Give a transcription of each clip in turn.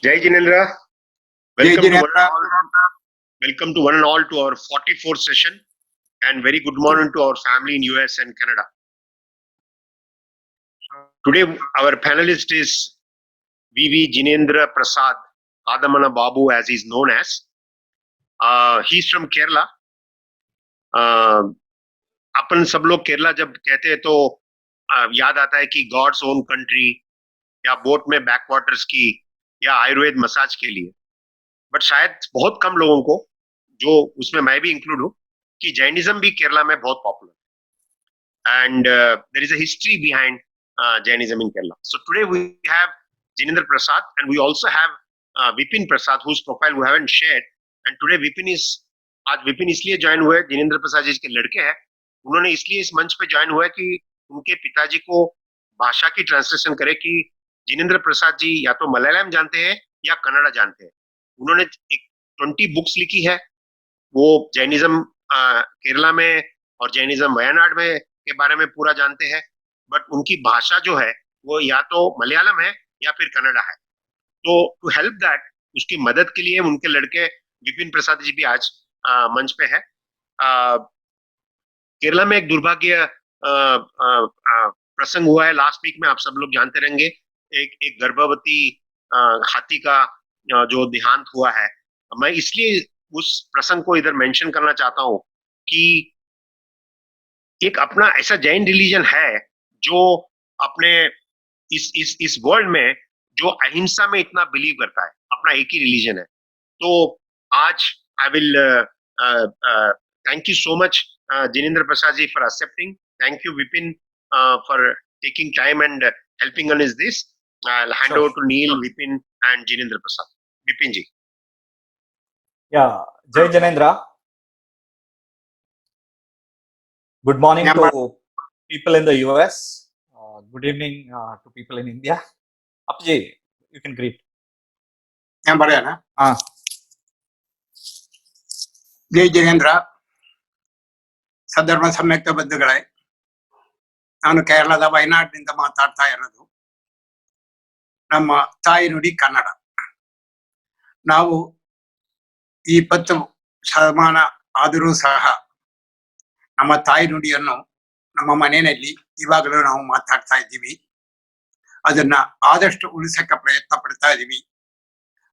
Jai Jinendra. Jai Welcome to Jinendra. welcome to one and all to our 44th session, and very good morning to our family in US and Canada. Today our panelist is VV Jinendra Prasad Adamana Babu, as he's known as. He's from Kerala. अपन सब लोग केरला जब कहते हैं तो याद आता है कि गॉड्स ओन कंट्री या बोट में बैकवाटर्स की या आयुर्वेद मसाज के लिए, बट शायद बहुत कम लोगों को, जो उसमें मैं भी इंक्लूड हूं, कि जैनिज्म भी केरला में बहुत popular and there is a history behind Jainism in Kerala. So today we have Jinendra Prasad and we also have Vipin Prasad whose profile we haven't shared. And today आज विपिन इसलिए ज्वाइन हुए, जिनेंद्र प्रसाद जी के लड़के हैं, उन्होंने इसलिए इस मंच पे ज्वाइन हुआ कि उनके पिताजी को भाषा की ट्रांसलेशन करे कि जिनेंद्र प्रसाद जी या तो मलयालम जानते हैं या कन्नड़ा जानते हैं. उन्होंने एक 20 बुक्स लिखी है. वो जैनिज्म केरला में और जैनिज्म वयनाड में के बारे में पूरा जानते हैं, बट उनकी भाषा जो है वो या तो मलयालम है या फिर कन्नड़ा है. तो टू हेल्प दैट, उसकी मदद के लिए उनके लड़के विपिन प्रसाद जी भी आज मंच पे है. केरला में एक दुर्भाग्य प्रसंग हुआ है लास्ट वीक में, आप सब लोग जानते रहेंगे. एक गर्भवती हाथी का जो देहांत हुआ है. मैं इसलिए उस प्रसंग को इधर मेंशन करना चाहता हूं कि एक अपना ऐसा जैन रिलीजन है जो अपने इस वर्ल्ड में जो अहिंसा में इतना बिलीव करता है, अपना एक ही रिलीजन है. तो आज I will thank you so much, Jinendra Prasad ji, for accepting. Thank you, Vipin, for taking time and helping on this. I'll hand over to Neil, Vipin, and Jinendra Prasad. Vipin ji. Yeah, Jai Jinendra. Good morning to people in the US. Good evening to people in India. Apji, you can greet. Jai Jinendra. ಸಧರ್ಮ ಸಮ್ಯಕ್ತ ಬಂಧುಗಳೇ, ನಾನು ಕೇರಳದ ವಯನಾಡಿನಿಂದ ಮಾತಾಡ್ತಾ ಇರೋದು. ನಮ್ಮ ತಾಯಿ ನುಡಿ ಕನ್ನಡ. ನಾವು 20 ಶತಮಾನ ಆದರೂ ಸಹ ನಮ್ಮ ತಾಯಿ ನುಡಿಯನ್ನು ನಮ್ಮ ಮನೆಯಲ್ಲಿ ಇವಾಗಲೂ ನಾವು ಮಾತಾಡ್ತಾ ಇದ್ದೀವಿ. ಅದನ್ನ ಆದಷ್ಟು ಉಳಿಸಕ್ಕೆ ಪ್ರಯತ್ನ ಪಡ್ತಾ ಇದ್ದೀವಿ.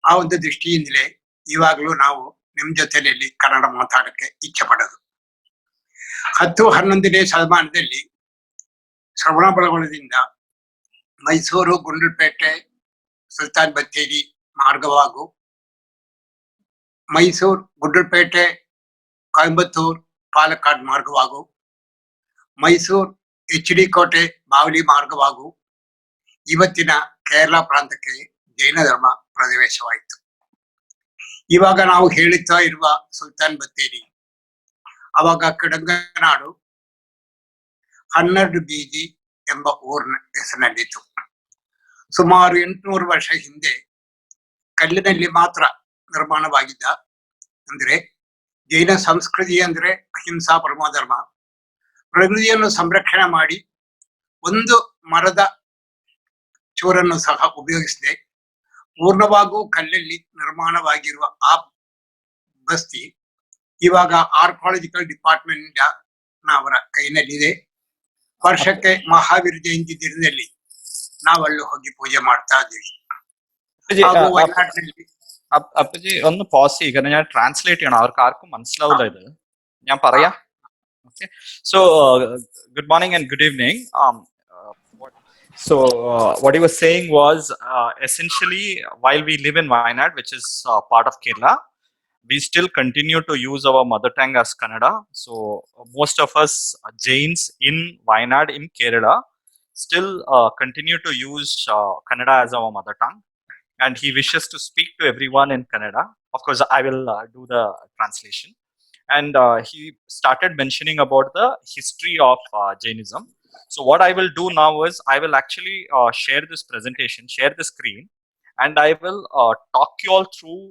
ಆ ಒಂದು ದೃಷ್ಟಿಯಿಂದಲೇ ಇವಾಗಲೂ ನಾವು ನಿಮ್ಮ ಜೊತೆಯಲ್ಲಿ ಕನ್ನಡ ಮಾತಾಡಕ್ಕೆ ಇಚ್ಛೆ ಪಡೋದು. 10-11ನೇ ಶತಮಾನದಲ್ಲಿ ಶ್ರವಣ ಬೆಳಗೊಳದಿಂದ ಮೈಸೂರು, ಗುಂಡ್ಲುಪೇಟೆ, ಸುಲ್ತಾನ್ ಬತ್ತೇರಿ ಮಾರ್ಗವಾಗು, ಮೈಸೂರು, ಗುಂಡ್ಲುಪೇಟೆ, ಕೊಯಂಬತ್ತೂರು, ಪಾಲಕ್ಕಾಡ್ ಮಾರ್ಗವಾಗು, ಮೈಸೂರು, HD ಕೋಟೆ, ಬಾವಲಿ ಮಾರ್ಗವಾಗು ಇವತ್ತಿನ ಕೇರಳ ಪ್ರಾಂತಕ್ಕೆ ಜೈನ ಧರ್ಮ ಪ್ರವೇಶವಾಯಿತು. ಇವಾಗ ನಾವು ಹೇಳುತ್ತಾ ಇರುವ ಸುಲ್ತಾನ್ ಬತ್ತೇರಿ, ಅವಾಗ ಕಡಂಗನಾಡು 12 ಬೀದಿ ಎಂಬ ಊರಿನ ಹೆಸರಿನಲ್ಲಿತ್ತು. ಸುಮಾರು 800 ವರ್ಷ ಹಿಂದೆ ಕಲ್ಲಿನಲ್ಲಿ ಮಾತ್ರ ನಿರ್ಮಾಣವಾಗಿದ್ದ, ಅಂದ್ರೆ ಜೈನ ಸಂಸ್ಕೃತಿ ಅಂದ್ರೆ ಅಹಿಂಸಾ ಪರಮಧರ್ಮ, ಪ್ರಕೃತಿಯನ್ನು ಸಂರಕ್ಷಣೆ ಮಾಡಿ ಒಂದು ಮರದ ಚೂರನ್ನು ಸಹ ಉಪಯೋಗಿಸದೆ ಪೂರ್ಣವಾಗೂ ಕಲ್ಲಲ್ಲಿ ನಿರ್ಮಾಣವಾಗಿರುವ ಆ ಬಸ್ತಿ ಇವಾಗ ಆರ್ಕಾಲಜಿಕಲ್ ಡಿಪಾರ್ಟ್ಮೆಂಟ್ ಅವರ ಕೈನಲ್ಲಿದೆ. ವರ್ಷಕ್ಕೆ ಮಹಾವೀರ ಜಯಂತಿ ದಿನದಲ್ಲಿ ನಾವಲ್ಲಿ ಹೋಗಿ ಪೂಜೆ ಮಾಡ್ತಾ ಇದ್ದೀವಿ. അപ്പജി ഒന്ന് പോസ് ചെയ്യ്, കാരണം ഞാൻ ട്രാൻസ്ലേറ്റ് ചെയ്യണം, അവർക്ക് ആർക്കും മനസ്സിലാവില്ല ഇത്. ഞാൻ പറയാം. Okay, so good morning and good evening. So what he was saying was essentially, while we live in Wayanad, which is part of Kerala, we still continue to use our mother tongue as Kannada. So most of us Jains in Wayanad in Kerala still continue to use Kannada as our mother tongue, and he wishes to speak to everyone in Kannada. Of course, I will do the translation. And he started mentioning about the history of Jainism. So what I will do now is I will actually share this presentation, share the screen, and I will talk you all through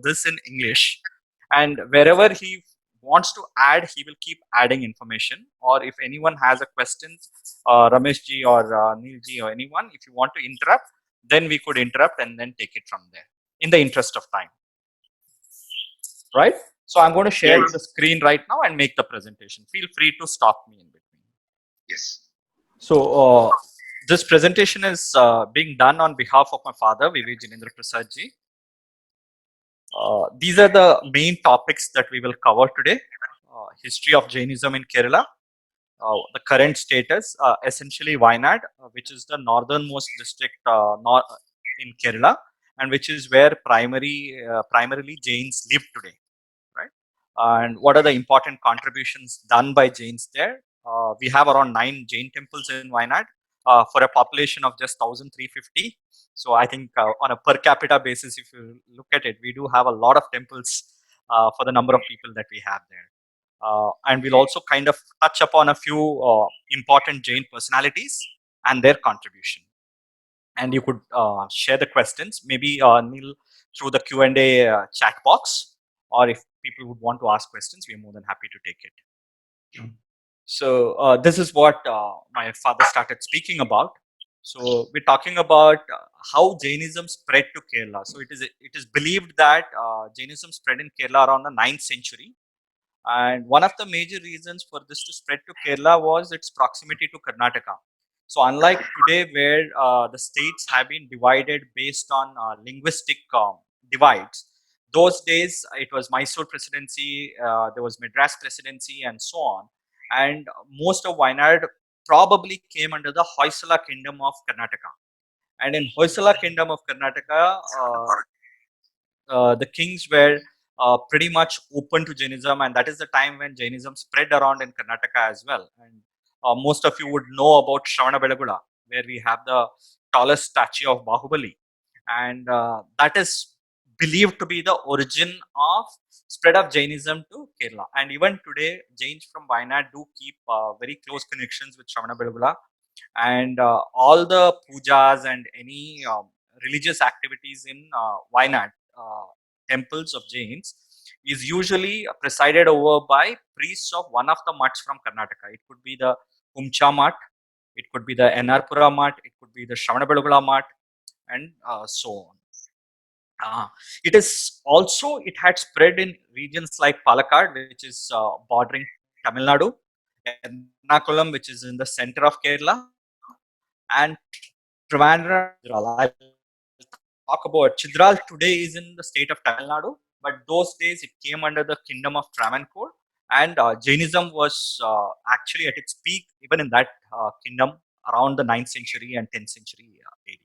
this in English. And wherever he wants to add, he will keep adding information. Or if anyone has a question, Ramesh ji or Neil ji or anyone, if you want to interrupt, then we could interrupt and then take it from there. in the interest of time, right? So I'm going to share Yes. the screen right now and make the presentation. Feel free to stop me in between. Yes. So this presentation is being done on behalf of my father, VV Jinendra Prasad ji. These are the main topics that we will cover today. History of Jainism in Kerala, the current status, essentially Wayanad, which is the northernmost district in Kerala, and which is where primarily Jains live today, right? And what are the important contributions done by Jains there? We have around 9 Jain temples in Wayanad for a population of just 1,350. So I think on a per capita basis, if you look at it, we do have a lot of temples for the number of people that we have there. And we'll also kind of touch upon a few important Jain personalities and their contribution. And you could share the questions, maybe Neil, through the Q&A chat box, or if people would want to ask questions, we're more than happy to take it. So this is what my father started speaking about. So we're talking about how Jainism spread to Kerala. So it is believed that Jainism spread in Kerala around the 9th century. And one of the major reasons for this to spread to Kerala was its proximity to Karnataka. So unlike today, where the states have been divided based on linguistic divides, those days it was Mysore presidency, there was Madras presidency, and so on. And most of Wayanad probably came under the Hoysala kingdom of Karnataka. And in Hoysala kingdom of Karnataka, the kings were pretty much open to Jainism, and that is the time when Jainism spread around in Karnataka as well. And most of you would know about Shravanabelagola, where we have the tallest statue of Bahubali, and that is believed to be the origin of spread of Jainism to Kerala. And even today, Jains from Wayanad do keep very close connections with Shravanabelagola, and all the pujas and any religious activities in Wayanad temples of Jains is usually presided over by priests of one of the mutts from Karnataka. It could be the Humcha mutt, it could be the Enarpura mutt, it could be the Shravanabelagola mutt, and so on. It had spread in regions like Palakkad, which is bordering Tamil Nadu, Ernakulam, which is in the center of Kerala, and Trivandrum. I'll talk about Chidral today is in the state of Tamil Nadu, but those days it came under the kingdom of Travancore, and Jainism was actually at its peak even in that kingdom around the 9th century and 10th century AD.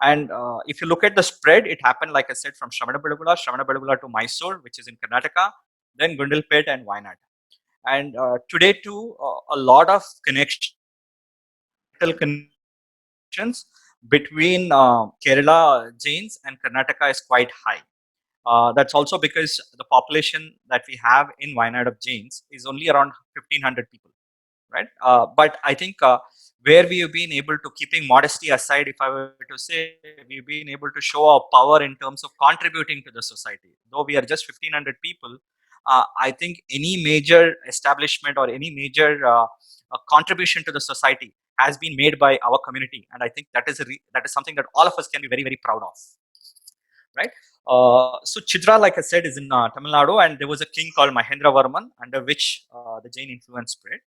And if you look at the spread, it happened, like I said, from Shravanabelagola to Mysore, which is in Karnataka, then Gundilpet and Wayanad. And today too, a lot of connections between Kerala Jains and Karnataka is quite high. That's also because the population that we have in Wayanad of Jains is only around 1,500 people, right? But I think where we have been able to, keeping modesty aside, if I were to say, we've been able to show our power in terms of contributing to the society. Though we are just 1,500 people, I think any major establishment or any major contribution to the society has been made by our community, and I think that is something that all of us can be very, very proud of, right? So Chidra, like I said, is in Tamil Nadu, and there was a king called Mahendra Varman, under which the Jain influence spread.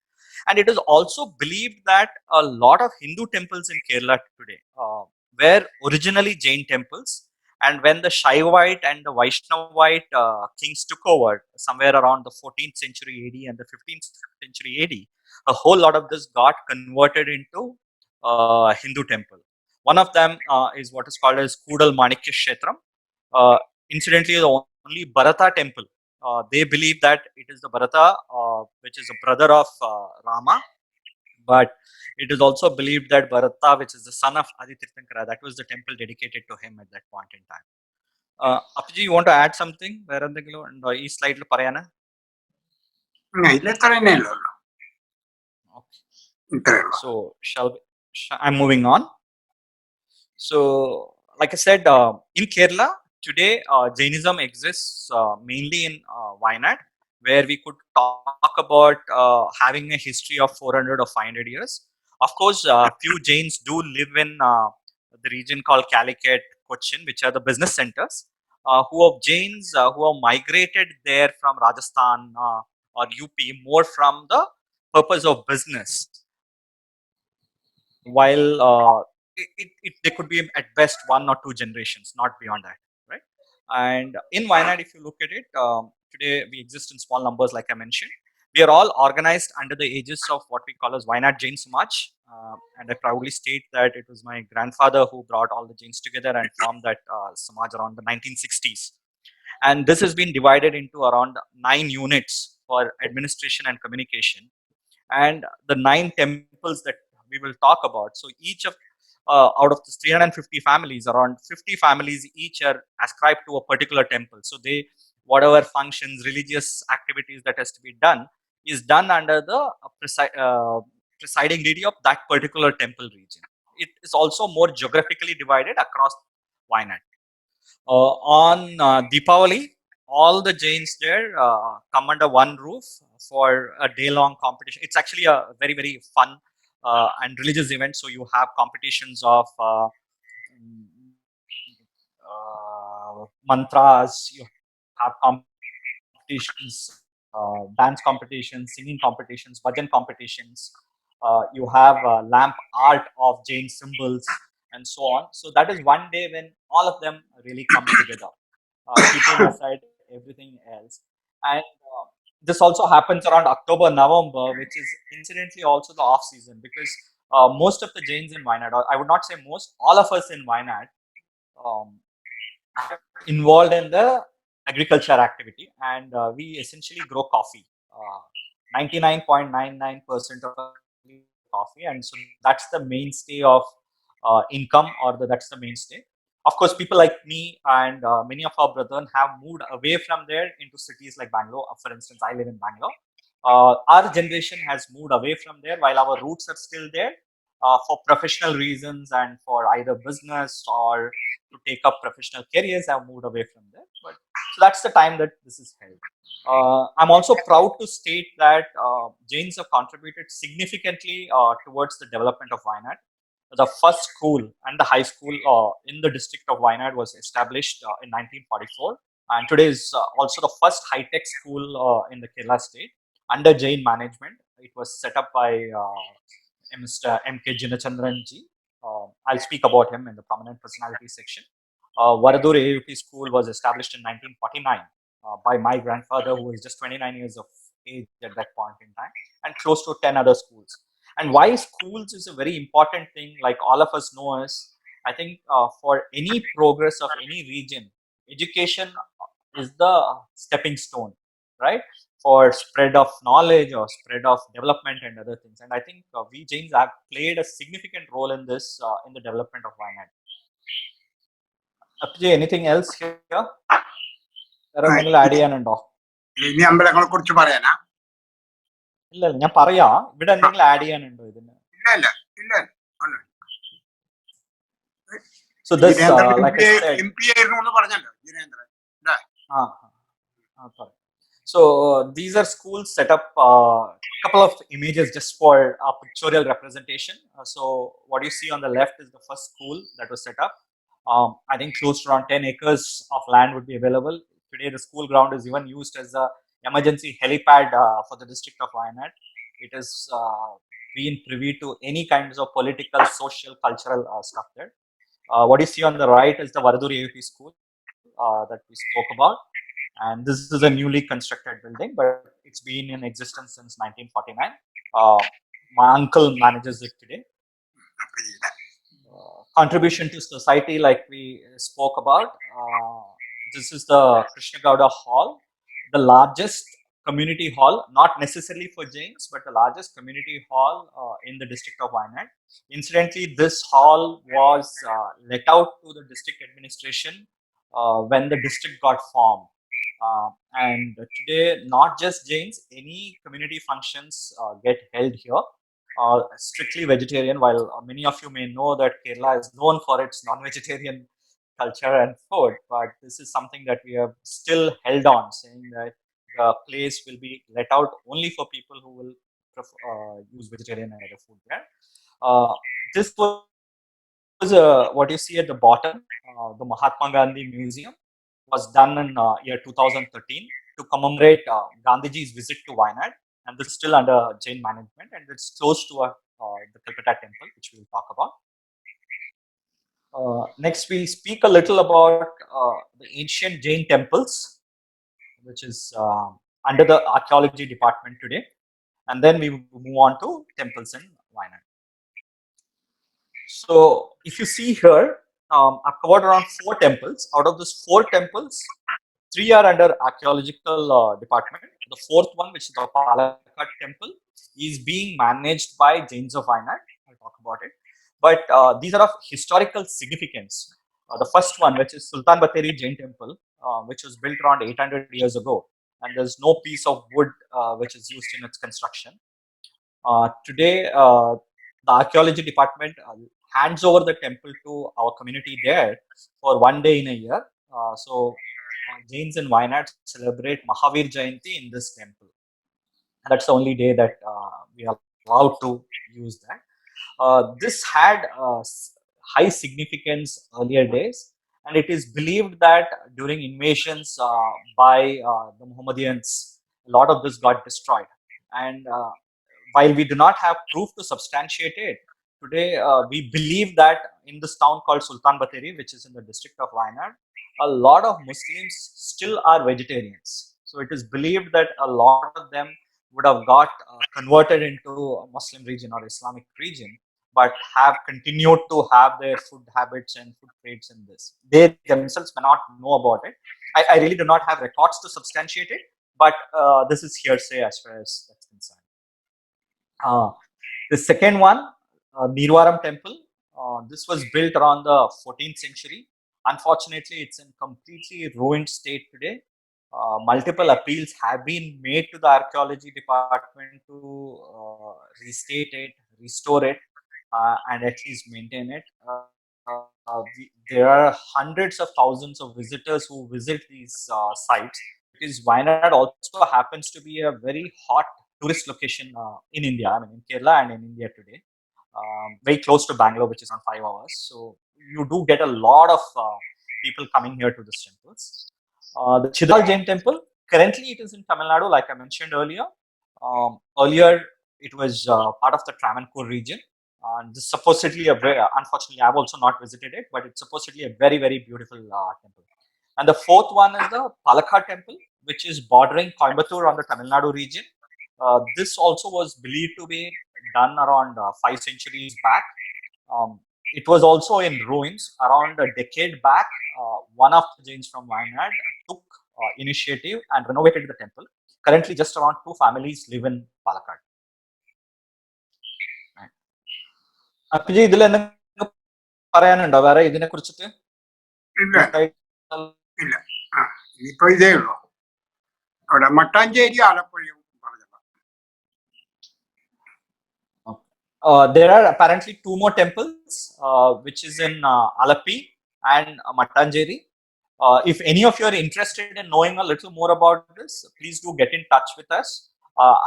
And it is also believed that a lot of Hindu temples in Kerala today were originally Jain temples. And when the Shaivite and the Vaishnavite kings took over somewhere around the 14th century AD and the 15th century AD, a whole lot of this got converted into Hindu temple. One of them is what is called as Kudal Manikya Kshetram. Incidentally, the only Bharata temple, they believe that it is the Bharata, which is a brother of Rama, but it is also believed that Bharata, which is the son of Aditirthankara, that was the temple dedicated to him at that point in time. Apiji, you want to add something? Where എന്തെങ്കിലും ഉണ്ടോ ഈ സ്ലൈഡിൽ പറയാന്? So I'm moving on. So, like I said, in Kerala today, Jainism exists mainly in Wayanad, where we could talk about having a history of 400 or 500 years. Of course, few Jains do live in the region called Calicut, Cochin, which are the business centers. who of Jains who have migrated there from Rajasthan or UP more from the purpose of business, while there could be at best 1 or 2 generations, not beyond that, right? And in Wayanad, if you look at it, today we exist in small numbers, like I mentioned. We are all organized under the aegis of what we call as Wayanad Jain Samaj, and I proudly state that it was my grandfather who brought all the Jains together and formed that Samaj around the 1960s. And this has been divided into around 9 units for administration and communication, and the 9 temples that we will talk about. So each of out of the 350 families, around 50 families each are ascribed to a particular temple. So they, whatever functions, religious activities that has to be done is done under the presiding deity of that particular temple region. It is also more geographically divided across Wayanad. On Deepavali, all the Jains there come under one roof for a day-long competition. It's actually a very, very fun and religious event. So you have competitions of mantras, you have competitions, dance competitions, singing competitions, bhajan competitions. You have lamp art of Jain symbols and so on. So that is one day when all of them really come together, keeping aside everything else. And this also happens around October, November, which is incidentally also the off season, because most of the Jains in Wayanad, or I would not say most, all of us in Wayanad, um, are involved in the agriculture activity, and we essentially grow coffee. 99.99% of our coffee, and so that's the mainstay of income, or that's the mainstay. Of course, people like me and many of our brethren have moved away from there into cities like Bangalore. For instance, I live in Bangalore. Our generation has moved away from there, while our roots are still there, for professional reasons and for either business or to take up professional careers. Have moved away from there. But so that's the time that this is held. I'm also proud to state that Jains have contributed significantly towards the development of Wayanad. The first school and the high school in the district of Wayanad was established in 1944, and today is also the first high-tech school in the Kerala state under Jain management. It was set up by Mr. M.K. Jinendra ji. I'll speak about him in the prominent personality section. Varadur AUP school was established in 1949 by my grandfather, who was just 29 years of age at that point in time, and close to 10 other schools. And why schools is a very important thing, like all of us know, is I think for any progress of any region, education is the stepping stone, right, for spread of knowledge or spread of development and other things. And I think we Jains have played a significant role in this in the development of Wayanad. Apjay, anything else here? വേറെ എന്തെങ്കിലും add ചെയ്യാനുണ്ടോ? ഇനി അമ്പലങ്ങളെ കുറിച്ച് പറയാനാ? ഇല്ല, ഞാൻ പറയാം. ഇവിടെ എന്തെങ്കിലും ആഡ് ചെയ്യാനുണ്ടോ ഇതിന്? ഇല്ല ഇല്ല. So this, like I said, MP ആയിരുന്നു എന്ന് പറഞ്ഞല്ലോ ജിനേന്ദ്രൻ. So these are schools set up. Couple of images just for pictorial representation. So what you see on the left is the first school that was set up. I think close to around 10 acres of land would be available. Today the school ground is even used as a emergency helipad for the district of Wayanad. It is been privy to any kinds of political, social, cultural stuff there. What you see on the right is the Varadur AUP school that we spoke about. And this is a newly constructed building, but it's been in existence since 1949. My uncle manages it today. Contribution to society, like we spoke about. This is the Krishna Gowda Hall, the largest community hall, not necessarily for Jains, but the largest community hall in the district of Wayanad. Incidentally, this hall was let out to the district administration when the district got formed. And today, not just Jains, any community functions get held here. Strictly vegetarian, while many of you may know that Kerala is known for its non-vegetarian culture and food, but this is something that we have still held on, saying that the place will be let out only for people who will use vegetarian and other food there. This was what you see at the bottom, the Mahatma Gandhi Museum, was done in year 2013 to commemorate Gandhiji's visit to Wayanad, and this is still under Jain management, and it's close to the Calcutta Temple, which we will talk about. Next, we'll speak a little about the ancient Jain temples, which is under the archaeology department today, and then we move on to temples in Wayanad. So, if you see here, I've covered around 4 temples. Out of those 4 temples, 3 are under archaeological department. The 4th one, which is the Palakkad Temple, is being managed by Jains of Wayanad. I'll talk about it. But these are of historical significance. The first one, which is Sultan Bathery Jain Temple, which was built around 800 years ago, and there's no piece of wood which is used in its construction. Today, the archaeology department hands over the temple to our community there for 1 day in a year. So Jains in Wayanad celebrate Mahavir Jayanti in this temple. And that's the only day that we are allowed to use that. This had high significance earlier days, and it is believed that during invasions by the Muhammadans, a lot of this got destroyed. And while we do not have proof to substantiate it, today we believe that in this town called Sultan Bathery, which is in the district of Wayanad, a lot of Muslims still are vegetarians. So it is believed that a lot of them would have got converted into a Muslim region or Islamic region, but have continued to have their food habits and food traits in this. They themselves may not know about it. I really do not have records to substantiate it, but this is hearsay as far as that's concerned. The second one, Nirwaram Temple, this was built around the 14th century. Unfortunately, it's in completely ruined state today. Multiple appeals have been made to the archaeology department to restate it, restore it, and at least maintain it. There are hundreds of thousands of visitors who visit these sites, because Wayanad also happens to be a very hot tourist location in India. I mean, in Kerala and in India today, very close to Bangalore, which is on 5 hours. So you do get a lot of people coming here to these temples. The Chidal Jain Temple, currently it is in Tamil Nadu, like I mentioned earlier. Earlier, it was part of the Travancore region. And this is supposedly a very, unfortunately, I've also not visited it, but it's supposedly a very, very beautiful temple. And the 4th one is the Palakkad Temple, which is bordering Coimbatore on the Tamil Nadu region. This also was believed to be done around 5 centuries back. It was also in ruins. Around a decade back, one of the Jains from Wayanad took initiative and renovated the temple. Currently, just around 2 families live in Palakkad. അപ്പജി ഇതിൽ എന്തെങ്കിലും പറയാനുണ്ടോ വേറെ ഇതിനെ കുറിച്ചിട്ട്? ഇല്ല ഇല്ല ഇനിയിപ്പോ ഇതേ ഉള്ളൂ. അവിടെ മട്ടാഞ്ചേരി ആലപ്പുഴയും പറഞ്ഞല്ലോ. There are apparently 2 more temples, which is in Alappi and Mattanjeri. If any of you are interested in knowing a little more about this, please do get in touch with us.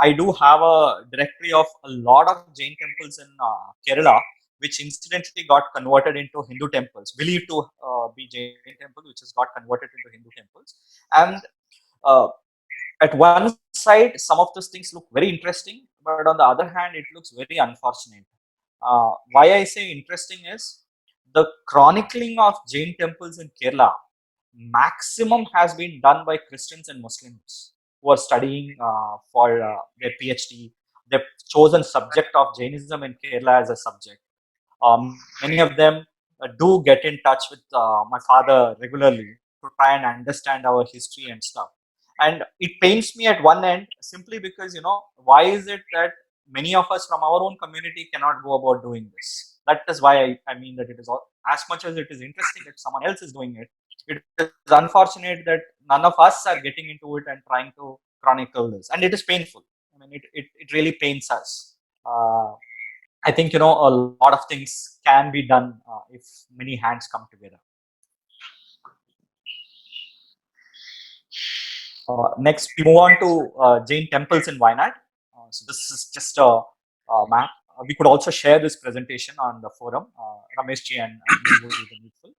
I do have a directory of a lot of Jain temples in Kerala, which incidentally got converted into Hindu temples, believed to be Jain temple, which has got converted into Hindu temples. And at one side, some of those things look very interesting, but on the other hand, it looks very unfortunate. Why I say interesting is the chronicling of Jain temples in Kerala maximum has been done by Christians and Muslims who are studying for their PhD. They've chosen subject of Jainism in Kerala as a subject. Many of them do get in touch with my father regularly to try and understand our history and stuff. And it pains me at one end simply because, why is it that many of us from our own community cannot go about doing this? That is why I mean that it is all, as much as it is interesting that someone else is doing it, it is unfortunate that none of us are getting into it and trying to chronicle this. And it is painful. I mean, it really pains us. I think, a lot of things can be done if many hands come together. Next, we move on to Jain temples in Wayanad. So this is just a map. We could also share this presentation on the forum. Ramesh ji and me will do the needful.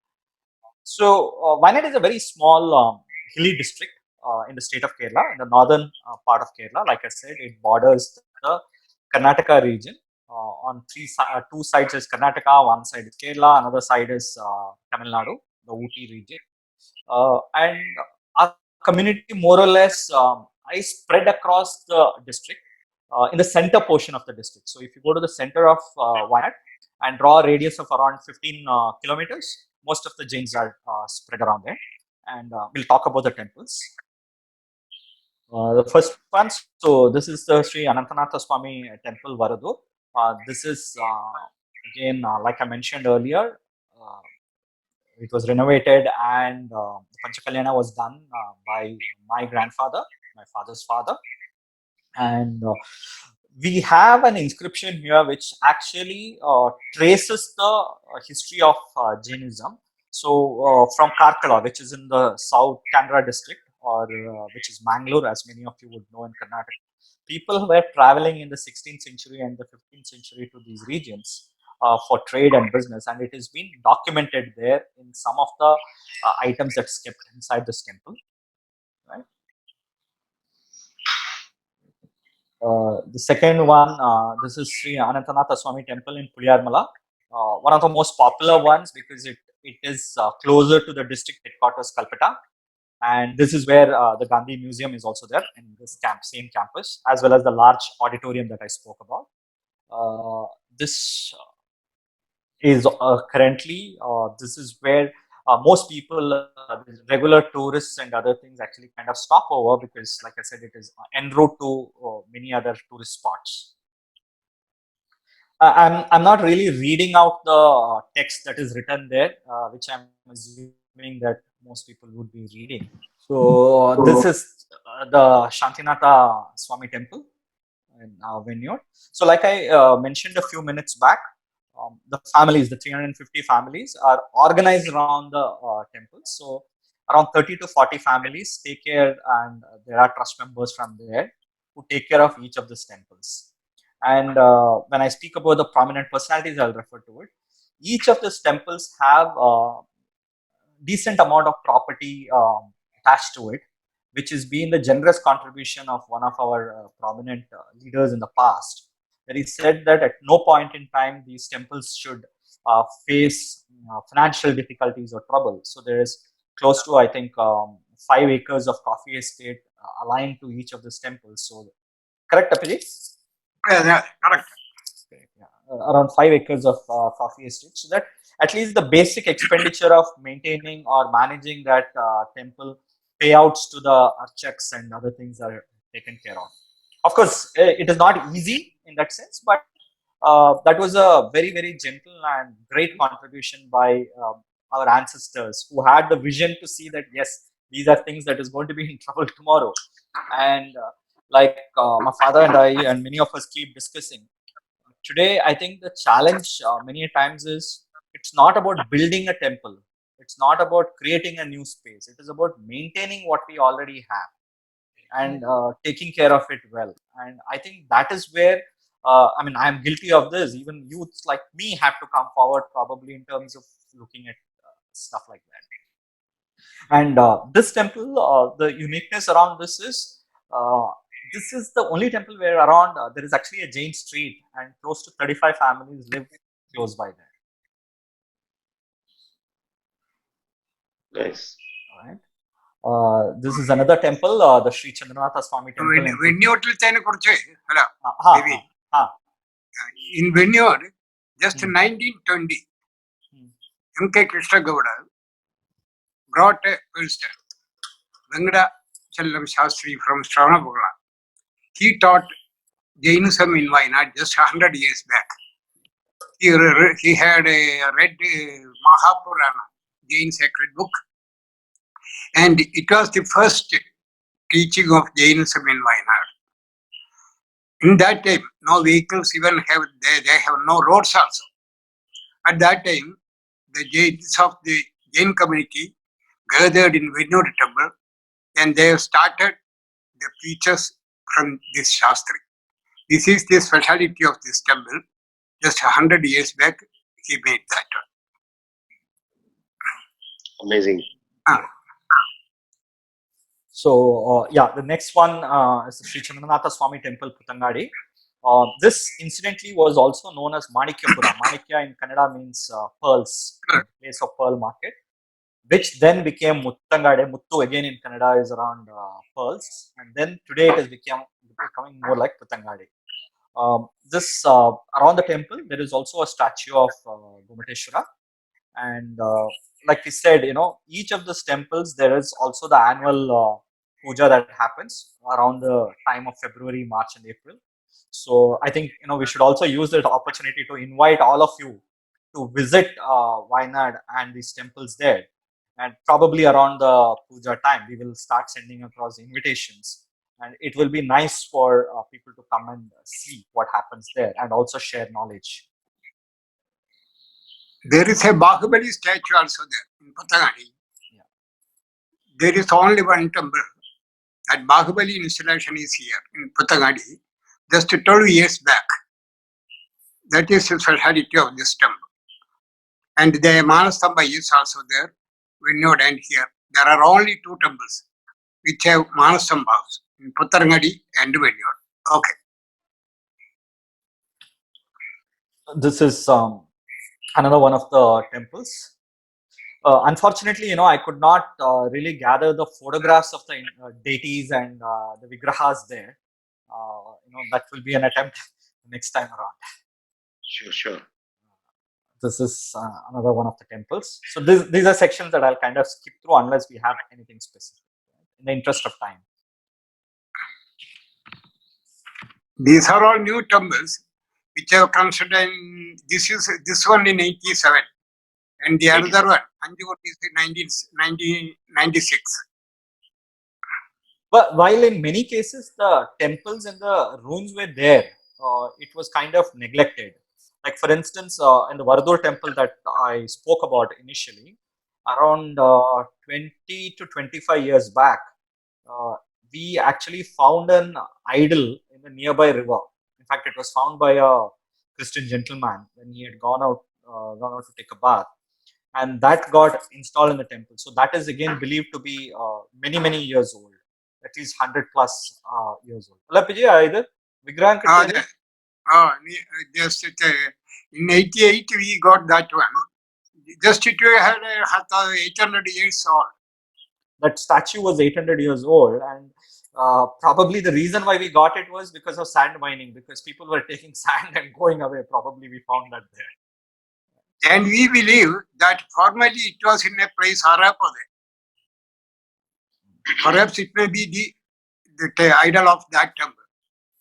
So Wayanad is a very small hilly district in the state of Kerala, in the northern part of Kerala. Like I said, it borders the Karnataka region. On two sides is Karnataka, one side is Kerala, another side is Tamil Nadu, the Ooty region. And our community more or less is spread across the district in the center portion of the district. So if you go to the center of Wyanad and draw a radius of around 15 kilometers, most of the Jains are spread around there. And we'll talk about the temples. The first one, so this is the Sri Anathenatha Temple, Varadur. This is again, like I mentioned earlier, it was renovated and the Panchakalyana was done by my grandfather, my father's father. And we have an inscription here which actually traces the history of Jainism. So from Karkala, which is in the South Canara district, or which is Mangalore, as many of you would know in Karnataka. People were traveling in the 16th century and the 15th century to these regions for trade and business, and it has been documented there in some of the items that's kept inside this temple. Right. The second one, this is Sri Anathenatha Temple in Puliyarmala, one of the most popular ones because it is closer to the district headquarters, Kalpetta. And this is where the Gandhi Museum is also there in this same campus, as well as the large auditorium that I spoke about. This is currently, this is where most people, regular tourists and other things actually kind of stop over because, like I said, it is en route to many other tourist spots. I'm not really reading out the text that is written there, which I'm assuming that most people would be reading. So this is the Shantinatha Swami Temple in Vineyard. So like I mentioned a few minutes back, the families, the 350 families are organized around the temples. So around 30 to 40 families take care, and there are trust members from there who take care of each of these temples. And when I speak about the prominent personalities, I'll refer to it. Each of these temples have decent amount of property attached to it, which has been the generous contribution of one of our prominent leaders in the past. That he said that at no point in time these temples should face financial difficulties or trouble. So there is close to, I think, 5 acres of coffee estate aligned to each of these temples. So, correct, Apiji? Yeah, correct. Yeah. Around 5 acres of coffee estate, so that at least the basic expenditure of maintaining or managing that temple, payouts to the archaks and other things are taken care of. Of course, it is not easy in that sense, but that was a very, very gentle and great contribution by our ancestors who had the vision to see that, yes, these are things that is going to be in trouble tomorrow. And like my father and I and many of us keep discussing, today I think the challenge many times is it's not about building a temple, it's not about creating a new space, it is about maintaining what we already have and taking care of it well. And I think that is where I mean, I am guilty of this. Even youths like me have to come forward probably in terms of looking at stuff like that. And this temple, the uniqueness around this is the only temple where around there is actually a Jain street and close to 35 families live close by there. Nice. All right. This is another temple, the Sri Chandranatha Temple. In Vineyard, just 1920, M.K. Krishna Gowda brought a priest, Vengada Challam Shastri from Shravanabola. He taught Jainism in Wayanad just 100 years back. He had read Mahapurana, Jain sacred book, and it was the first teaching of Jainism in Wayanad. In that time, no vehicles even have, they have no roads also. At that time, the Jains of the Jain community gathered in Vinod Temple, and they have started the preachers from this Shastri. This is the speciality of this temple. Just 100 years back, he made that one. Amazing. So yeah, the next one is the Sri Chandanatha Swami Temple, Puttangadi. This incidentally was also known as Manikyapura. Manikya in Kannada means pearls, place of pearl market, which then became Muttangade. Muttu again in Kannada is around pearls, and then today it has becoming more like Puttangade. This around the temple there is also a statue of Gomateshwara, and like we said, each of these temples there is also the annual puja that happens around the time of February, March, and April. So I think we should also use that opportunity to invite all of you to visit Wayanad and these temples there. And probably around the puja time, we will start sending across invitations, and it will be nice for people to come and see what happens there and also share knowledge. There is a Bahubali statue also there in Puttangadi. Yeah. There is only one temple. That Bahubali installation is here in Puttangadi, just 12 years back. That is the speciality of this temple. And the Manastamba is also there, Vinod and here. There are only two temples which have Manastambas in Puttangadi and Vinod. Okay. This is another one of the temples. Unfortunately, I could not really gather the photographs of the deities and the vigrahas there. That will be an attempt next time around. Sure. This is another one of the temples. So these are sections that I'll kind of skip through unless we have anything specific, in the interest of time. These are all new temples which have considered. This one in 87, and the other one, Anjur, is in 1996. But while in many cases the temples and the ruins were there, it was kind of neglected. Like for instance, in the Varadur temple that I spoke about initially, around 20 to 25 years back, we actually found an idol in the nearby river. In fact, it was found by a Christian gentleman when he had gone out to take a bath, and that got installed in the temple. So that is again believed to be many years old, at least 100 plus years old. ಅಲ್ಲ PG ಇದು ವಿಗ್ರಹ ಕಟ್ಟಿದ್ದಾರೆ? Just in 88 we got that one. Just it had 800 years old. That statue was 800 years old, and probably the reason why we got it was because of sand mining, because people were taking sand and going away. Probably we found that there. And we believe that formerly it was in a place Harapade. Perhaps it may be the idol of that temple.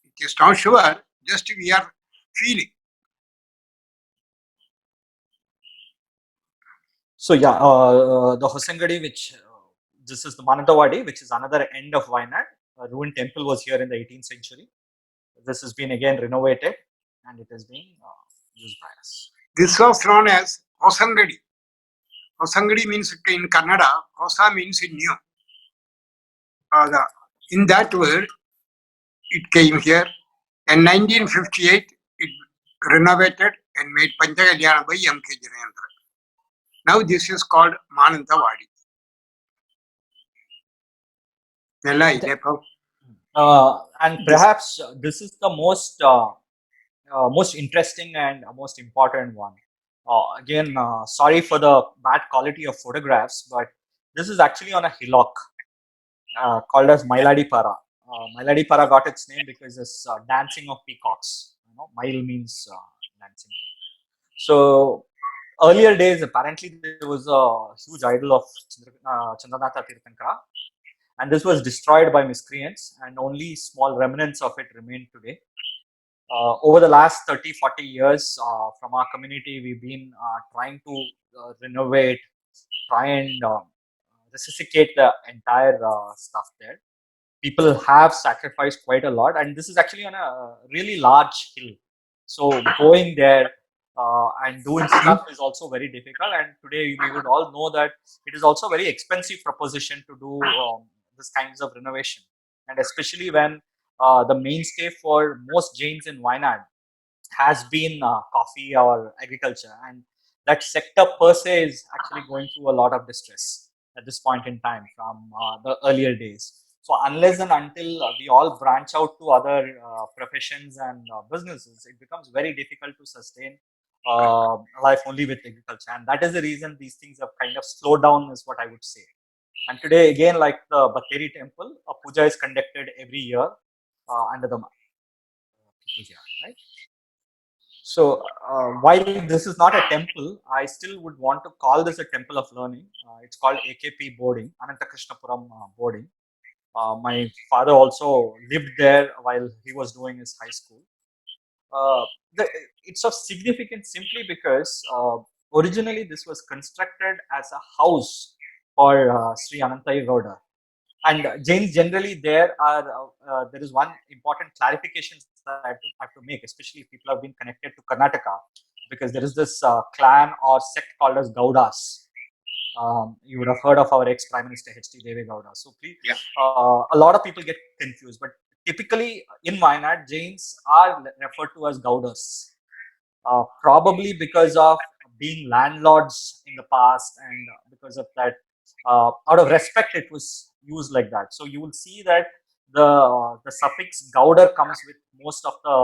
It is not sure, just we are feeling. So yeah, the Hosangadi, which this is the Manantawadi, which is another end of Wayanad. A ruined temple was here in the 18th century. This has been again renovated and it has been used by us. This was known as Hosangadi. Hosangadi means in Kannada, Hosa means in new. In that word, it came here. In 1958, it renovated and made Panchakalyana by M.K. Jinendra. Now this is called Manantawadi. And perhaps this is the most interesting and most important one. Again, sorry for the bad quality of photographs, but this is actually on a hillock called as Maladipara. Maladipara got its name because it's dancing of peacocks. Mail means dancing thing. So earlier days, apparently there was a huge idol of Chandanatha Tirthankara, and this was destroyed by miscreants, and only small remnants of it remain today. Over the last 30-40 years, from our community, we've been trying to renovate, try and resuscitate the entire stuff there. People have sacrificed quite a lot, and this is actually on a really large hill. So going there and doing stuff is also very difficult. And today we would all know that it is also a very expensive proposition to do this kinds of renovation, and especially when the mainstay for most Jains in Wayanad has been coffee or agriculture, and that sector per se is actually going through a lot of distress at this point in time from the earlier days. So unless and until we all branch out to other professions and businesses, it becomes very difficult to sustain life only with agriculture. And that is the reason these things have kind of slowed down, is what I would say. And today, again, like the Bateri temple, a puja is conducted every year under the puja, right? So while this is not a temple, I still would want to call this a temple of learning. It's called AKP Boarding, Ananthakrishnapuram Boarding. My father also lived there while he was doing his high school. Uh, it's of significance simply because originally this was constructed as a house for Sri Anantai Gowda. And Jains generally, there is one important clarification that I have to make, especially if people have been connected to Karnataka, because there is this clan or sect called as Gaudas. You would have heard of our ex-Prime Minister H.D. Deve Gowda. So please, Yeah. a lot of people get confused, but typically in Wayanad, Jains are referred to as Gaudas, probably because of being landlords in the past, and because of that, out of respect, it was used like that. So you will see that the suffix Gowder comes with most of the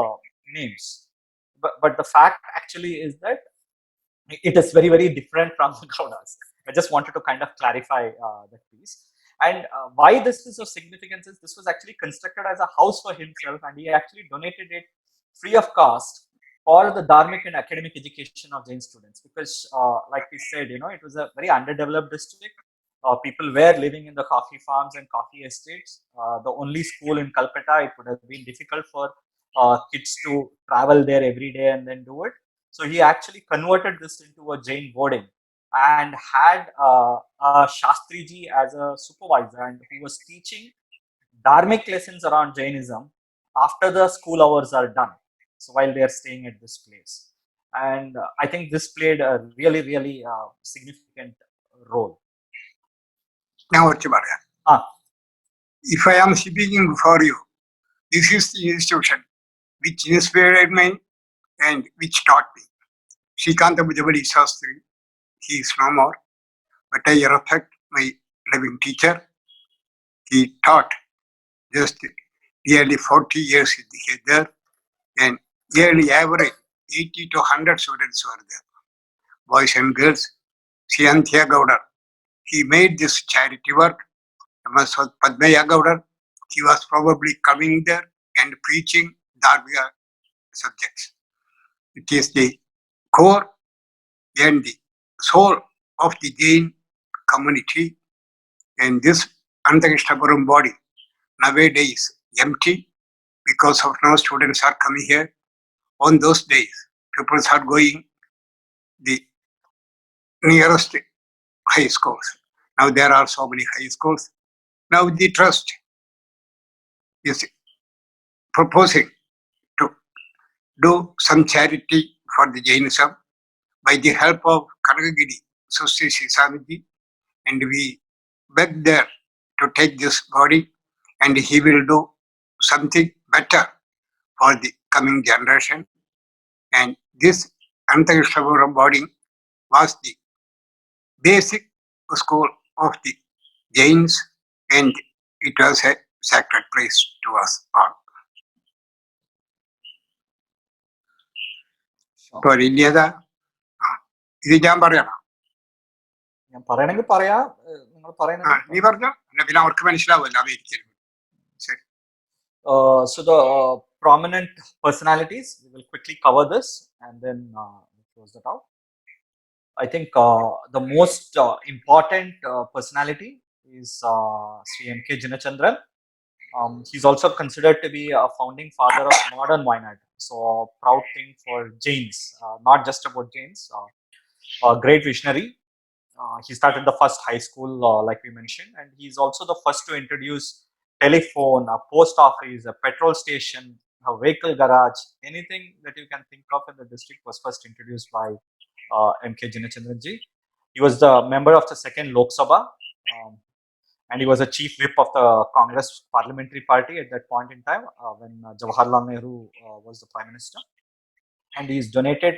names, but the fact actually is that it is very, very different from the Gaudas. I just wanted to kind of clarify that piece. And why this is of significance is this was actually constructed as a house for himself, and he actually donated it free of cost for the dharmic and academic education of Jain students. Because, like we said, it was a very underdeveloped district. People were living in the coffee farms and coffee estates. The only school in Calcutta, it would have been difficult for kids to travel there every day and then do it. So he actually converted this into a Jain boarding and had a Shastriji as a supervisor, and who was teaching dharmic lessons around Jainism after the school hours are done. So while they are staying at this place. And I think this played a really, really significant role. ഞാൻ കുറച്ച് പറയാം. If I am speaking before you, this is the institution which inspired me and which taught me. Srikanta Bujabadi Shastri, he is no more, but I respect my living teacher. He taught just nearly 40 years there, and nearly average 80 to 100 students were there, boys and girls. Sianthia Gowda, he made this charity work. Padmaya Gowda, he was probably coming there and preaching Dharmiya subjects. It is the core and the soul of the Jain community, and this Ananthakrishnapuram body nowadays empty because of no students are coming here. On those days, people are going the nearest high schools. Now there are so many high schools. Now the trust is proposing to do some charity for the Jainism by the help of Kanagagiri Susti Swamiji, and we beg there to take this body, and he will do something better for the coming generation. And this Ananthakrishnapuram body was the basic school of the Jains, and it was a sacred place to us all. For India, ഇത് ഞാൻ പറയണം. ഞാൻ പറയണമെങ്കിൽ പറയാം, നിങ്ങൾ നീ പറഞ്ഞോ, പിന്നെ അവർക്ക് മനസ്സിലാവുമല്ലോ അമേരിക്കയിൽ. ശരി. So the prominent personalities, we will quickly cover this and then close that out. I think the most important personality is Sri M.K. Jinendra. He's also considered to be a founding father of modern Wayanad. So a proud thing for Jains, not just about Jains. A great visionary. He started the first high school, like we mentioned, and he's also the first to introduce telephone, a post office, a petrol station, a vehicle garage. Anything that you can think of in the district was first introduced by M.K. Jinendra. He was the member of the second Lok Sabha, and he was a chief whip of the Congress parliamentary party at that point in time when Jawaharlal Nehru was the prime minister. And he's donated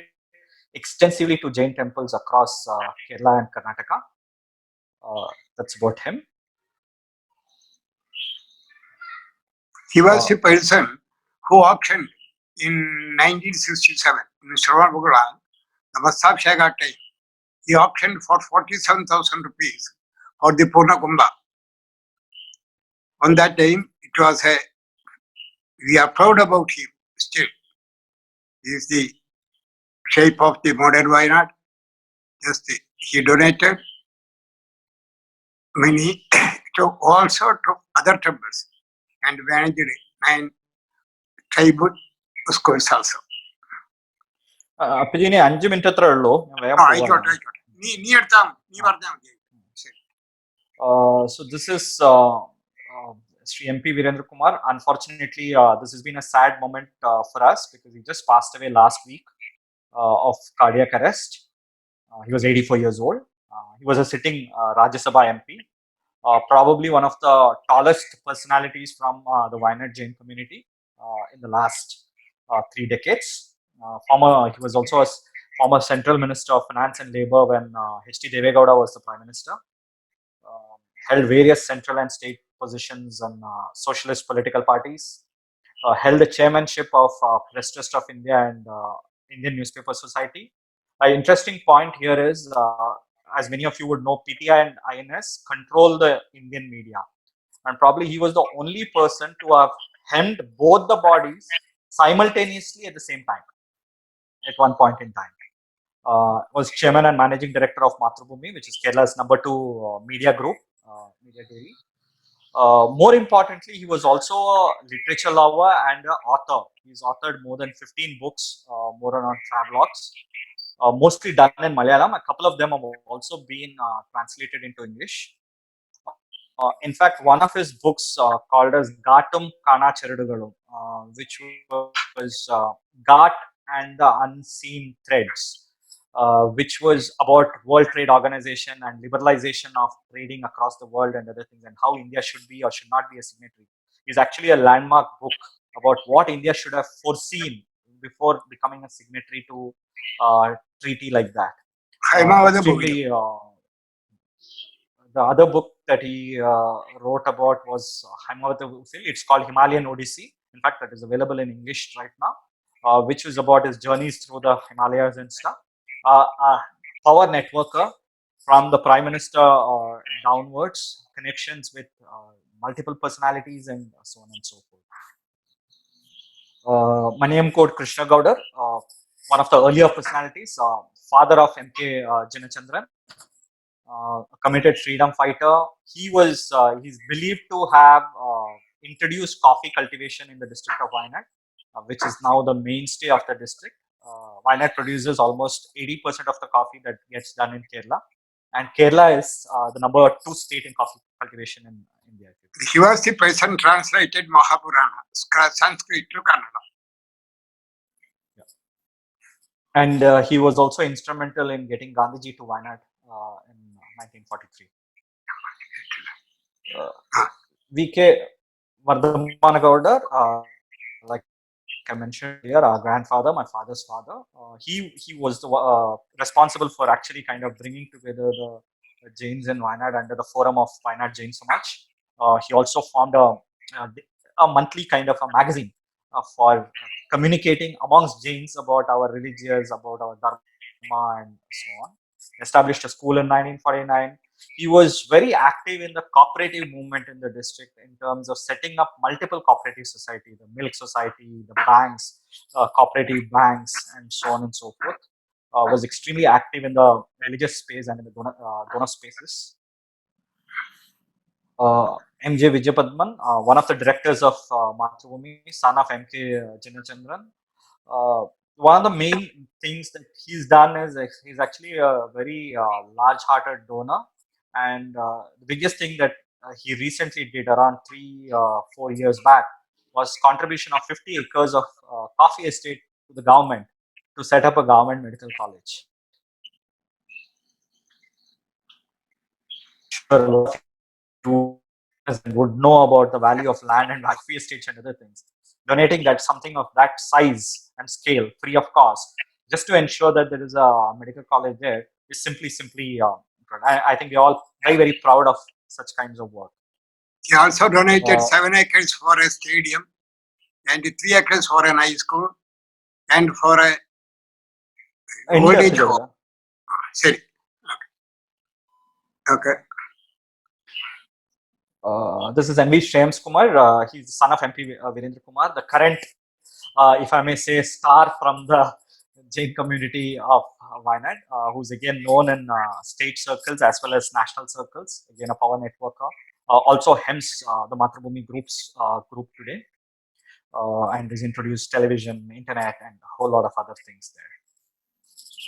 extensively to Jain temples across Kerala and Karnataka. That's about him. He was the person who auctioned in 1967 in Shravanbugula, the Masab Shaga time. He auctioned for 47,000 rupees for the Purna Kumbha. On that time, it was we are proud about him still. He is the shape of the modern Wayanad. He donated many also to other temples and managed 9 tribal schools also. അപ്പൊ ഇനി 5 minute അത്രേ ഉള്ളൂ, ഞാൻ വേഗം ആയിക്കോട്ടെ പോവാണ്. ആയിക്കോട്ടെ, നീ എടുത്താൽ നീ പറഞ്ഞാൽ മതി. ശരി. So this is Sri MP Virendra Kumar. Unfortunately, this has been a sad moment for us because he just passed away last week of cardiac arrest. He was 84 years old. He was a sitting Rajya Sabha MP, probably one of the tallest personalities from the Wayanad Jain community in the last 3 decades. He was also a former Central Minister of Finance and Labour when H.D. Devegowda was the Prime Minister. Held various central and state positions on socialist political parties. Held the chairmanship of Press Trust of India and Indian Newspaper Society. An interesting point here is, as many of you would know, PTI and INS control the Indian media, and probably he was the only person to have hemmed both the bodies simultaneously at the same time at one point in time. Was chairman and managing director of Mathrubhumi, which is Kerala's number 2 media group, media daily. More importantly, he was also a literature lover and an author. He's authored more than 15 books, more on travelogues, mostly done in Malayalam. A couple of them have also been translated into English. In fact, one of his books called as Gatum Kana Cherudugalu, which was Ghat and the Unseen Threads, which was about World Trade Organization and liberalization of trading across the world and other things, and how India should be or should not be a signatory. It's actually a landmark book about what India should have foreseen before becoming a signatory to treaty like that. Extremely, the other book that he wrote about was Haimavati. It's called Himalayan Odyssey. In fact, that is available in English right now, which is about his journeys through the Himalayas and stuff. Power networker from the Prime Minister downwards, connections with multiple personalities and so on and so forth. Maniyamkode Krishna Gaudar, one of the earlier personalities, father of MK Jinendra, a committed freedom fighter. He's believed to have introduced coffee cultivation in the district of Wayanad, which is now the mainstay of the district. Wayanad produces almost 80% of the coffee that gets done in Kerala, and Kerala is the number 2 state in coffee cultivation in India. He was the person translated Mahapurana, Sanskrit to Kannada. And he was also instrumental in getting Gandhiji to Wayanad in 1943. V.K. Vardhamanagowda, like I mentioned earlier, our grandfather, my father's father, he was the responsible for actually kind of bringing together the Jains in Wayanad under the forum of Wayanad Jain Samaj. He also formed a monthly kind of a magazine for communicating amongst Jains about our religions, about our dharma and so on. Established a school in 1949. He was very active in the cooperative movement in the district in terms of setting up multiple cooperative society, the milk society, the banks, cooperative banks, and so on and so forth. Was extremely active in the religious space and in the donor spaces. M.J. Vijayapadman, one of the directors of Mathrubhumi, son of M.K. Jinendra. One of the main things that he's done is he's actually a very large-hearted donor, and the biggest thing that he recently did around 3-4 years back was contribution of 50 acres of coffee estate to the government to set up a government medical college. Sure, a lot of you would know about the value of land and coffee estates and other things. Donating that something of that size and scale, free of cost, just to ensure that there is a medical college there, is simply. I think we're all very, very proud of such kinds of work. He also donated Uh, 7 acres for a stadium and 3 acres for an high school and for a old age home. Sorry. Okay. This is NV Shyams Kumar. He's the son of MP Virendra Kumar, the current, if I may say, star from the Jain community of Wayanad, who's again known in state circles as well as national circles. Again, a power networker. Also, hence the Mathrubhumi group today, and he's introduced television, internet, and a whole lot of other things there.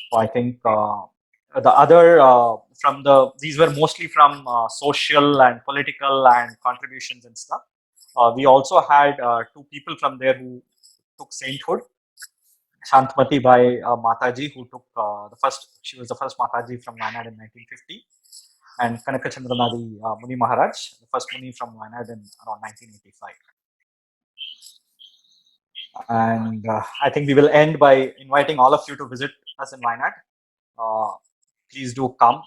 So I think the other from these were mostly from social and political and contributions and stuff. We also had two people from there who took sainthood. Shantmati Bai Mataji, who took she was the first Mataji from Wayanad in 1950, and Kanakachandranadi Muni Maharaj, the first Muni from Wayanad in around 1985. And I think we will end by inviting all of you to visit us in Wayanad. Please do come,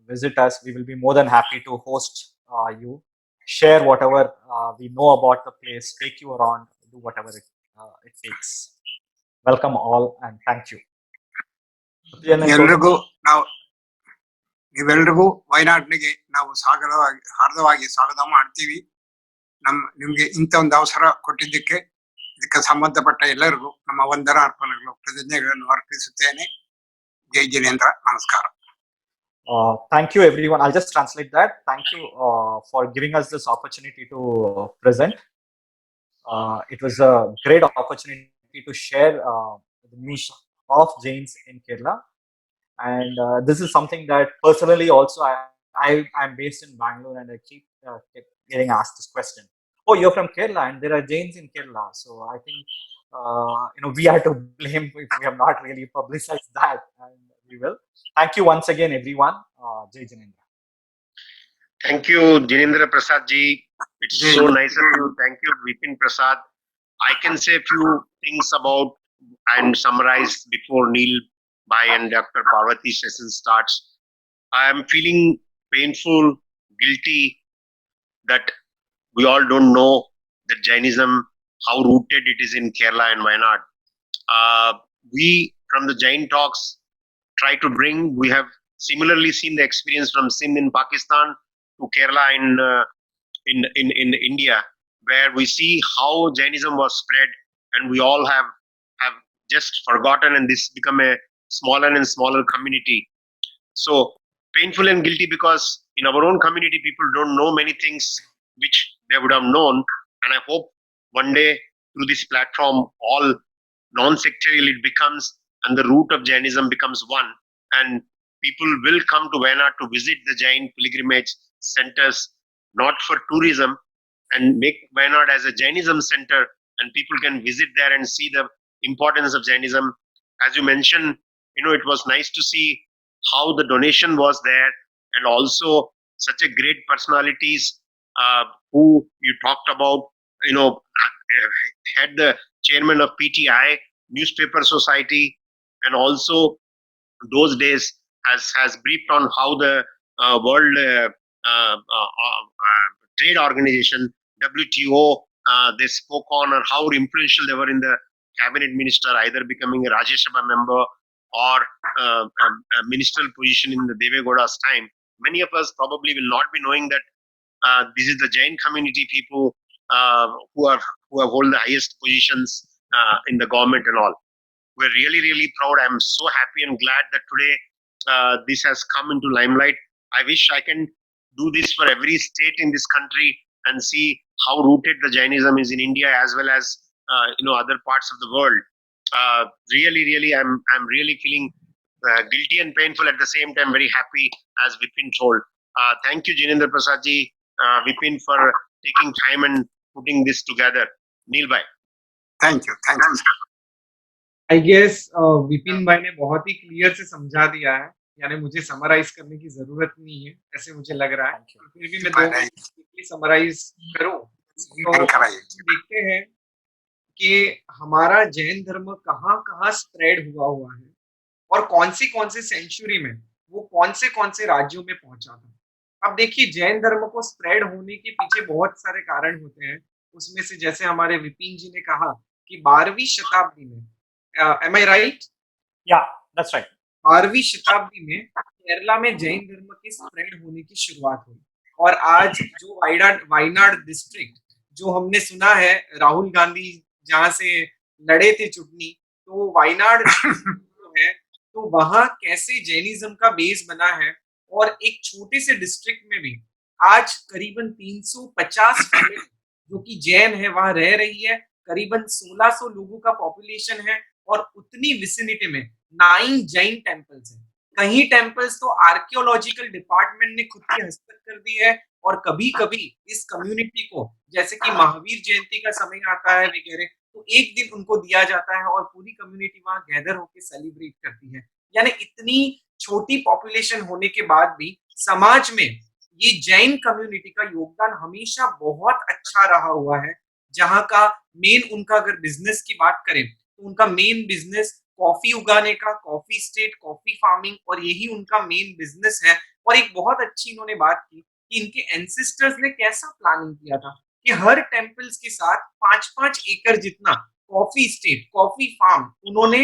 visit us. We will be more than happy to host you, share whatever we know about the place, take you around, do whatever it takes. Welcome all and thank you. ಎಲ್ರಿಗೂ ನಾವು ನೀವೆಲ್ರಿಗೂ ವಯನಾಡ್ನಿಗೆ ನಾವು ಹಾರ್ದವಾಗಿ ಸ್ವಾಗತ ಮಾಡ್ತೀವಿ. ನಿಮ್ಗೆ ಇಂಥ ಒಂದು ಅವಸರ ಕೊಟ್ಟಿದ್ದಕ್ಕೆ ಇದಕ್ಕೆ ಸಂಬಂಧಪಟ್ಟ ಎಲ್ಲರಿಗೂ ನಮ್ಮ ವಂದನಾ ಅರ್ಪಣೆಗಳು, ಕೃತಜ್ಞತೆಗಳನ್ನು ಅರ್ಪಿಸುತ್ತೇನೆ. ಜೈ ಜಿನೇಂದ್ರ. ನಮಸ್ಕಾರ. Thank you everyone. I'll just translate that. Thank you for giving us this opportunity to present. It was a great opportunity to share the news of Jains in Kerala, and this is something that personally also I'm based in Bangalore, and I keep getting asked this question. Oh, you're from Kerala and there are Jains in Kerala. So I think we are to blame if we have not really publicized that, and we will. Thank you once again, everyone. Jai Jinendra. Thank you, Jinendra Prasad ji. It's so nice of you. Thank you, Vipin Prasad. I can say a few things about and summarize before Neil Bhai and Dr. Parvati's session starts. I am feeling painful, guilty that we all don't know that Jainism, how rooted it is in Kerala and Wayanad. We, from the Jain talks, try to bring, we have similarly seen the experience from Sindh in Pakistan to Kerala in India, where we see how Jainism was spread, and we all have just forgotten, and this become a smaller and smaller community. So painful and guilty because in our own community, people don't know many things which they would have known, and I hope one day through this platform, all non-sectorial it becomes, and the root of Jainism becomes one, and people will come to Wayanad to visit the Jain pilgrimage centers, not for tourism, and make Wayanad as a Jainism center, and people can visit there and see the importance of Jainism. As you mentioned, it was nice to see how the donation was there, and also such a great personalities who you talked about, had the chairman of PTI, Newspaper Society, and also those days has briefed on how the World Trade Organization, WTO, they spoke on, or how influential they were in the cabinet minister, either becoming a Rajya Sabha member or a ministerial position in the Deve Gowda's time. Many of us probably will not be knowing that this is the Jain community people who have hold the highest positions in the government and all. We're really, really proud. I'm so happy and glad that today this has come into limelight. I wish I can do this for every state in this country and see how rooted the Jainism is in India as well as other parts of the world. Really, really, I'm really feeling guilty and painful at the same time. Very happy, as Vipin told. Thank you, Jinendra Prasad ji, Vipin, for taking time and putting this together. Neil bhai. Thank you. I guess Vipin भाई ने बहुत ही clear से समझा दिया है, यानी मुझे summarise करने की जरूरत नहीं है, ऐसे मुझे लग रहा है। फिर भी मैं दो समराइज करूं तो देखते हैं कि हमारा जैन धर्म कहाँ स्प्रेड हुआ है और कौन सी सेंचुरी में वो कौन से राज्यों में पहुंचा था। अब देखिए जैन धर्म को स्प्रेड होने के पीछे बहुत सारे कारण होते हैं। उसमें से जैसे हमारे विपिन जी ने कहा कि 12वीं शताब्दी में, एम आई राइट? या दैट्स राइट। 12वीं शताब्दी में केरला में जैन धर्म के स्प्रेड होने की शुरुआत हुई और आज जो वायनाड डिस्ट्रिक्ट जो हमने सुना है राहुल गांधी जहां से लड़े थे चुटनी, तो वायनाड जो है तो वहां कैसे जैनिज्म का बेस बना है और एक छोटे से डिस्ट्रिक्ट में भी आज करीबन 350 फैमिली जो कि जैन है वहां रह रही है। करीबन 1600 लोगों का पॉपुलेशन है और उतनी विसिनिटी में 9 जैन टेम्पल्स हैं। कहीं टेम्पल्स तो आर्कियोलॉजिकल डिपार्टमेंट ने खुद की हस्तक कर दी है और कभी कभी इस कम्युनिटी को जैसे कि महावीर जयंती का समय आता है वगैरह तो एक दिन उनको दिया जाता है और पूरी कम्युनिटी वहां गैदर होकर सेलिब्रेट करती है। यानी इतनी छोटी पॉपुलेशन होने के बाद भी समाज में ये जैन कम्युनिटी का योगदान हमेशा बहुत अच्छा रहा हुआ है। जहां का मेन उनका अगर बिजनेस की बात करें तो उनका मेन बिजनेस कॉफी उगाने का, कॉफी स्टेट, कॉफी फार्मिंग और यही उनका मेन बिजनेस है। और एक बहुत अच्छी इन्होंने बात की कि इनके एंसेस्टर्स ने कैसा प्लानिंग किया था कि हर टेम्पल्स के साथ 5-5 एकड़ जितना कॉफी स्टेट, कॉफी फार्म उन्होंने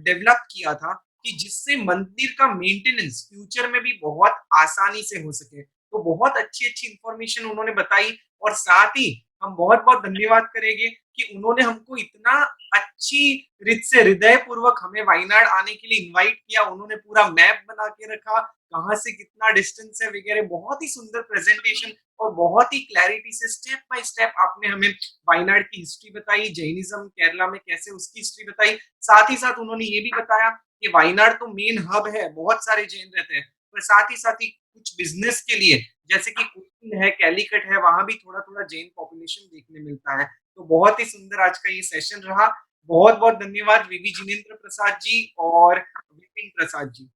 डेवलप किया था कि जिससे मंदिर का मेंटेनेंस फ्यूचर में भी बहुत आसानी से हो सके। तो बहुत अच्छी-अच्छी इंफॉर्मेशन उन्होंने बताई और साथ ही हम बहुत-बहुत धन्यवाद करेंगे कि उन्होंने हमको इतना अच्छी रीत से हृदयपूर्वक हमें वायनाड आने के लिए इनवाइट किया। उन्होंने पूरा मैप बना के रखा, कहाँ से कितना डिस्टेंस है वगैरह। बहुत ही सुंदर प्रेजेंटेशन और बहुत ही क्लैरिटी से स्टेप बाय स्टेप आपने हमें वायनाड की हिस्ट्री बताई, जैनिज्म केरला में कैसे उसकी हिस्ट्री बताई। साथ ही साथ उन्होंने ये भी बताया कि वायनाड तो मेन हब है, बहुत सारे जैन रहते हैं, पर साथ ही कुछ बिजनेस के लिए जैसे कि कुकिंग है, कैलीकट है, वहां भी थोड़ा-थोड़ा जैन पॉपुलेशन देखने मिलता है। तो बहुत ही सुंदर आज का ये सेशन रहा। बहुत-बहुत धन्यवाद वीवी जिनेंद्र प्रसाद जी और विपिन प्रसाद जी।